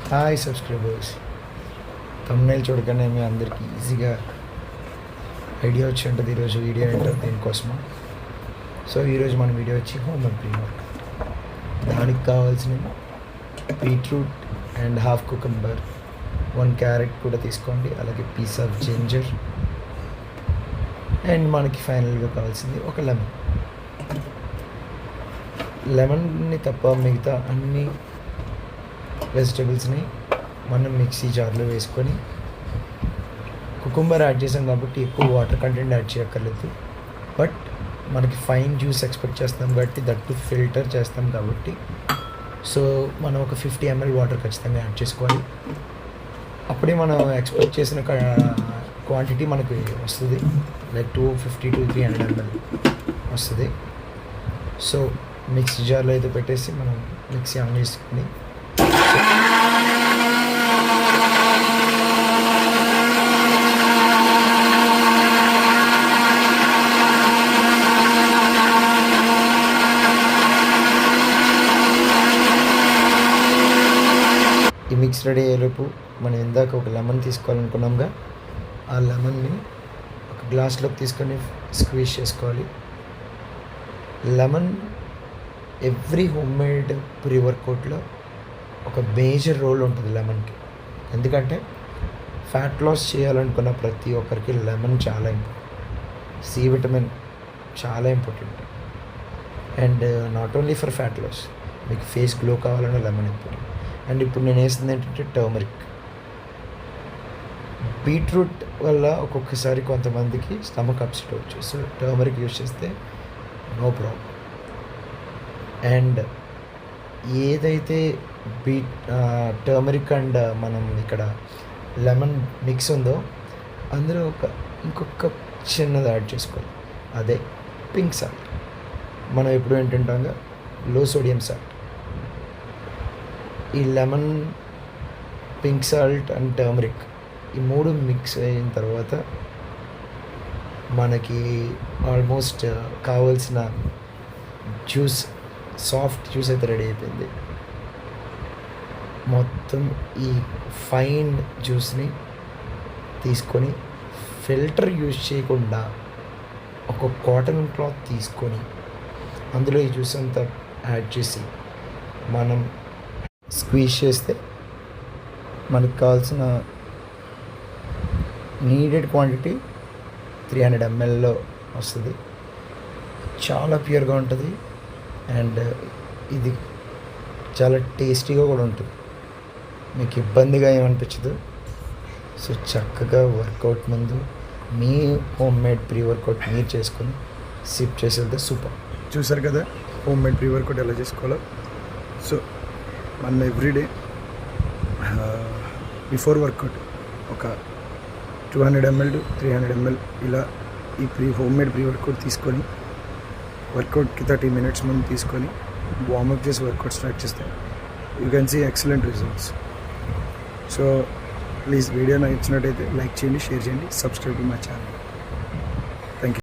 Hi subscribers, thumbnail చూడగానే మీ అందరికీ ఈజీగా ఐడియా వచ్చి ఉంటుంది ఈరోజు వీడియో ఏంటో దీనికోసము. సో ఈరోజు మన వీడియో వచ్చి హోమ్ మేడ్ ప్రీ వర్కౌట్. దానికి కావాల్సినవి beetroot and half cucumber, 1 carrot కూడా తీసుకోండి, అలాగే పీస్ ఆఫ్ జింజర్, అండ్ మనకి ఫైనల్గా కావాల్సింది ఒక లెమన్ని తప్ప మిగతా అన్ని వెజిటబుల్స్ని మనం మిక్సీ జార్లో వేసుకొని, కుకుంబర్ యాడ్ చేసాం కాబట్టి ఎక్కువ వాటర్ కంటెంట్ యాడ్ చేయక్కర్లేదు. బట్ మనకి ఫైన్ జ్యూస్ ఎక్స్పెక్ట్ చేస్తాం కాబట్టి దట్టు ఫిల్టర్ చేస్తాం కాబట్టి సో మనం ఒక 50 ml వాటర్ ఖచ్చితంగా యాడ్ చేసుకోవాలి. అప్పుడే మనం ఎక్స్పెక్ట్ చేసిన క్వాంటిటీ మనకి వస్తుంది, లైక్ 250 to 300 ml వస్తుంది. సో మిక్సీ జార్లో అయితే పెట్టేసి మనం మిక్సీ ఆన్ చేసుకుని ఈ మిక్స్ రెడీ అయ్యేలోపు మనం ఇందాక ఒక లెమన్ తీసుకోవాలనుకున్నాంగా, ఆ లెమన్ని ఒక గ్లాస్లోకి తీసుకొని స్క్వీజ్ చేసుకోవాలి. Lemon every home made pre వర్కౌట్లో ఒక మేజర్ రోల్ ఉంటుంది లెమన్కి. ఎందుకంటే ఫ్యాట్ లాస్ చేయాలనుకున్న ప్రతి ఒక్కరికి లెమన్ చాలా ఇంపార్టెంట్. సి విటమిన్ చాలా important. And not only for fat loss, మీకు ఫేస్ గ్లో కావాలన్నా లెమన్ ఇంపార్టెంట్. అండ్ ఇప్పుడు నేను వేస్తుంది ఏంటంటే టర్మరిక్. బీట్రూట్ వల్ల ఒక్కొక్కసారి కొంతమందికి స్టమక్ అప్సెట్ అవచ్చు, సో టర్మరిక్ యూజ్ చేస్తే నో ప్రాబ్లం. అండ్ ఏదైతే టర్మరిక్ అండ్ మనం ఇక్కడ లెమన్ మిక్స్ ఉందో అందులో ఇంకొక చిన్నది యాడ్ చేసుకోవాలి, అదే పింక్ సాల్ట్. మనం ఎప్పుడు ఏంటంటాగా లో సోడియం సాల్ట్. ఈ lemon, pink salt and turmeric ఈ 3 మిక్స్ అయిన తర్వాత మనకి ఆల్మోస్ట్ కావాల్సిన జ్యూస్, సాఫ్ట్ జ్యూస్ అయితే రెడీ అయిపోయింది. మొత్తం ఈ ఫైన్ జ్యూస్ని తీసుకొని ఫిల్టర్ యూజ్ చేయకుండా ఒక కాటన్ క్లాత్ తీసుకొని అందులో ఈ జ్యూస్ అంతా యాడ్ చేసి మనం స్క్వీజ్ చేస్తే మనకు కావాల్సిన నీడెడ్ క్వాంటిటీ 300 mlలో వస్తుంది. చాలా ప్యూర్గా ఉంటుంది అండ్ ఇది చాలా టేస్టీగా కూడా ఉంటుంది, మీకు ఇబ్బందిగా ఏమనిపించదు. సో చక్కగా వర్కౌట్ ముందు మీ హోమ్ మేడ్ ప్రీ వర్కౌట్ మీరు చేసుకొని సిప్ చేసి వెళ్తే సూపర్. చూసారు కదా హోమ్ మేడ్ ప్రీ వర్కౌట్ ఎలా చేసుకోవాలో. సో మనం ఎవ్రీడే బిఫోర్ వర్కౌట్ ఒక 200 ml to 300 ml ఇలా ఈ హోమ్ మేడ్ ప్రీ వర్కౌట్ తీసుకొని వర్కౌట్కి 30 minutes ముందు తీసుకొని వార్మప్ చేసి వర్కౌట్ స్టార్ట్ చేస్తే you can see excellent results. So please video నచ్చినట్టయితే లైక్ చేయండి, షేర్ చేయండి, సబ్స్క్రైబ్ టు మై ఛానల్.